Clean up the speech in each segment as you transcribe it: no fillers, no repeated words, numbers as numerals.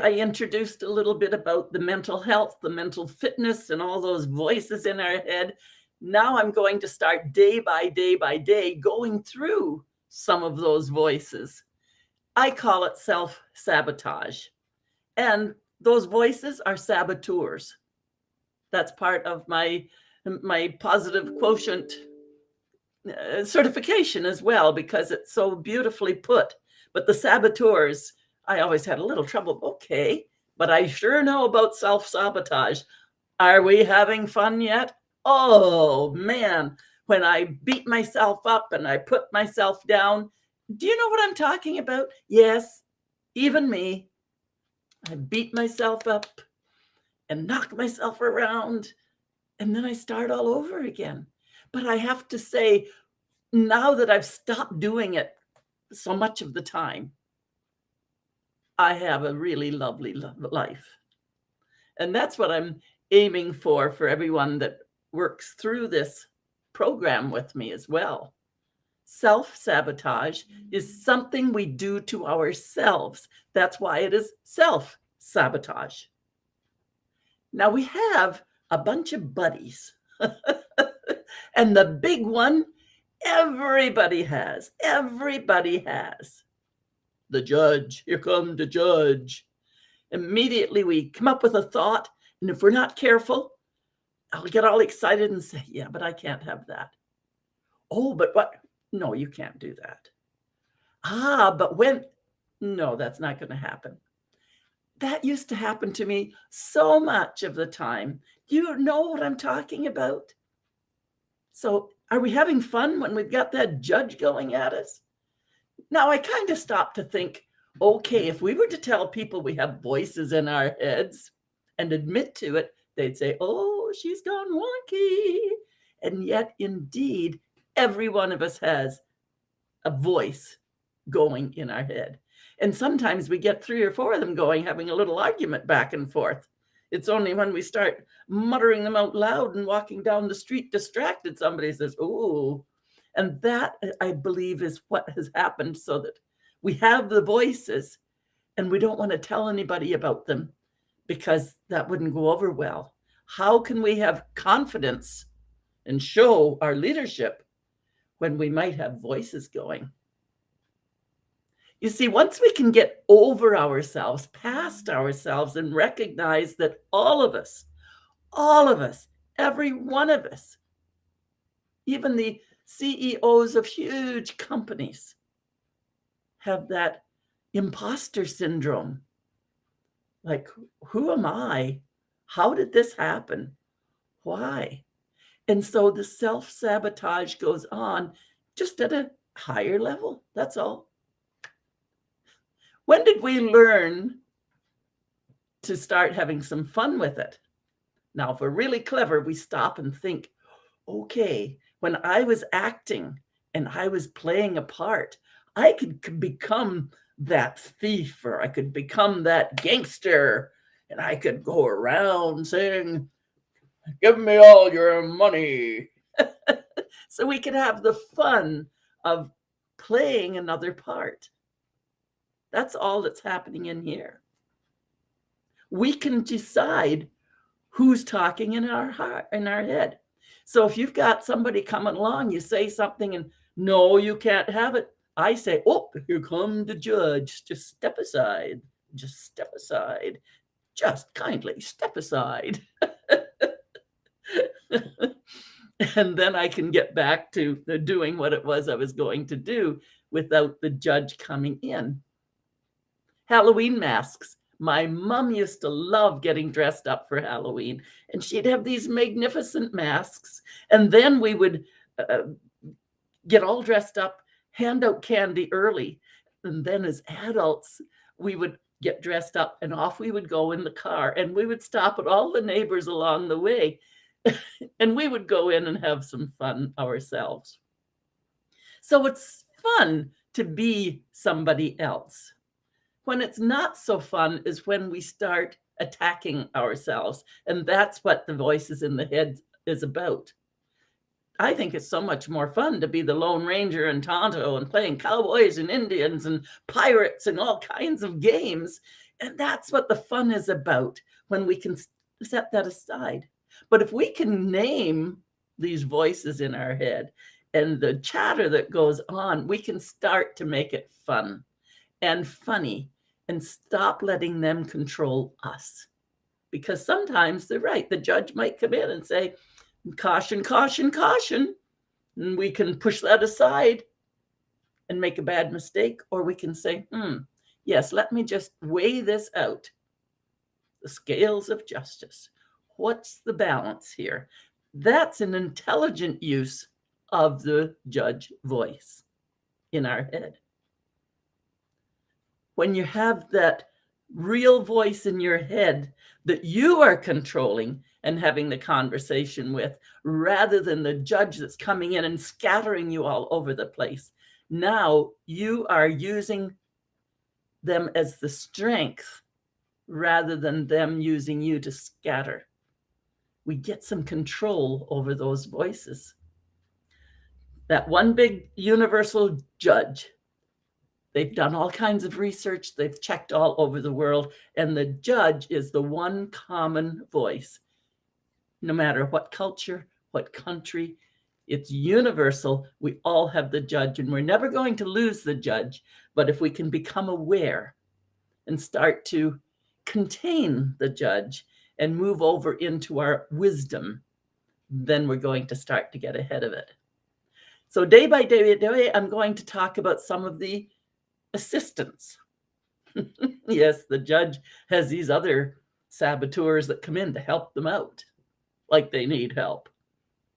I introduced a little bit about the mental health, the mental fitness, and all those voices in our head. Now I'm going to start day by day by day going through some of those voices. I call it self-sabotage. And those voices are saboteurs. That's part of my positive quotient certification as well, because it's so beautifully put. But the saboteurs, I always had a little trouble. Okay, but I sure know about self-sabotage. Are we having fun yet? Oh man, when I beat myself up and I put myself down, do you know what I'm talking about? Yes, even me. I beat myself up and knock myself around, and then I start all over again. But I have to say, now that I've stopped doing it so much of the time, I have a really lovely life. And that's what I'm aiming for everyone that works through this program with me as well. Self-sabotage is something we do to ourselves. That's why it is self-sabotage. Now we have a bunch of buddies. And the big one, everybody has. Everybody has. The judge. Here come the judge. Immediately we come up with a thought, and if we're not careful, I'll get all excited and say, yeah, but I can't have that. Oh, but what? No, you can't do that. Ah, but when? No, that's not going to happen. That used to happen to me so much of the time. Do you know what I'm talking about? So are we having fun when we've got that judge going at us? Now I kind of stopped to think, okay, if we were to tell people we have voices in our heads and admit to it, they'd say, oh, she's gone wonky. And yet, indeed, every one of us has a voice going in our head. And sometimes we get 3 or 4 of them going, having a little argument back and forth. It's only when we start muttering them out loud and walking down the street distracted, somebody says, oh. And that, I believe, is what has happened, so that we have the voices and we don't want to tell anybody about them because that wouldn't go over well. How can we have confidence and show our leadership when we might have voices going? You see, once we can get over ourselves, past ourselves, and recognize that all of us, every one of us, even the CEOs of huge companies, have that impostor syndrome. Like, who am I? How did this happen? Why? And so the self-sabotage goes on just at a higher level. That's all. When did we learn to start having some fun with it? Now, if we're really clever, we stop and think, okay, when I was acting and I was playing a part, I could become that thief, or I could become that gangster, and I could go around saying, give me all your money. So we could have the fun of playing another part. That's all that's happening in here. We can decide who's talking in our heart, in our head. So if you've got somebody coming along, you say something and no, you can't have it. I say, oh, here comes the judge. Just step aside. Just step aside. Just kindly step aside. And then I can get back to doing what it was I was going to do without the judge coming in. Halloween masks. My mom used to love getting dressed up for Halloween, and she'd have these magnificent masks. And then we would get all dressed up, hand out candy early. And then as adults, we would get dressed up and off we would go in the car, and we would stop at all the neighbors along the way. And we would go in and have some fun ourselves. So it's fun to be somebody else. When it's not so fun is when we start attacking ourselves. And that's what the voices in the head is about. I think it's so much more fun to be the Lone Ranger and Tonto and playing cowboys and Indians and pirates and all kinds of games. And that's what the fun is about, when we can set that aside. But if we can name these voices in our head and the chatter that goes on, we can start to make it fun and funny and stop letting them control us. Because sometimes they're right. The judge might come in and say, caution, caution, caution. And we can push that aside and make a bad mistake. Or we can say, yes, let me just weigh this out. The scales of justice. What's the balance here? That's an intelligent use of the judge voice in our head. When you have that real voice in your head that you are controlling and having the conversation with, rather than the judge that's coming in and scattering you all over the place, now you are using them as the strength rather than them using you to scatter. We get some control over those voices. That one big universal judge, they've done all kinds of research, they've checked all over the world, and the judge is the one common voice. No matter what culture, what country, it's universal. We all have the judge, and we're never going to lose the judge. But if we can become aware and start to contain the judge and move over into our wisdom, then we're going to start to get ahead of it. So day by day, I'm going to talk about some of the assistants. Yes, the judge has these other saboteurs that come in to help them out, like they need help.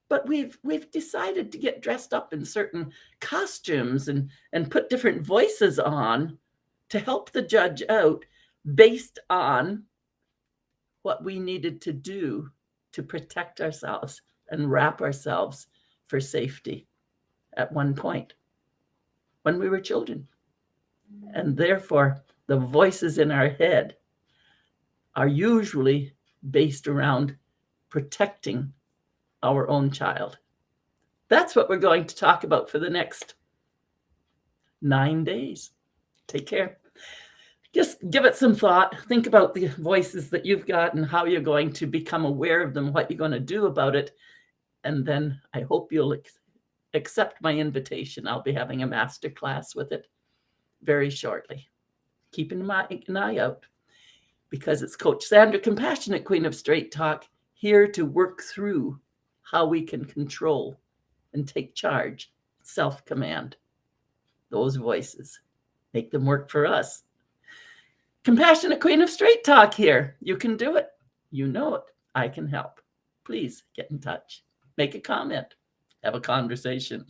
But we've decided to get dressed up in certain costumes and put different voices on to help the judge out based on what we needed to do to protect ourselves and wrap ourselves for safety at one point when we were children. And therefore, the voices in our head are usually based around protecting our own child. That's what we're going to talk about for the next 9 days. Take care. Just give it some thought. Think about the voices that you've got and how you're going to become aware of them, what you're going to do about it. And then I hope you'll accept my invitation. I'll be having a master class with it very shortly. Keep an eye out, because it's Coach Sandra, Compassionate Queen of Straight Talk, here to work through how we can control and take charge, self-command those voices, make them work for us. Compassionate Queen of Straight Talk here. You can do it. You know it. I can help. Please get in touch. Make a comment. Have a conversation.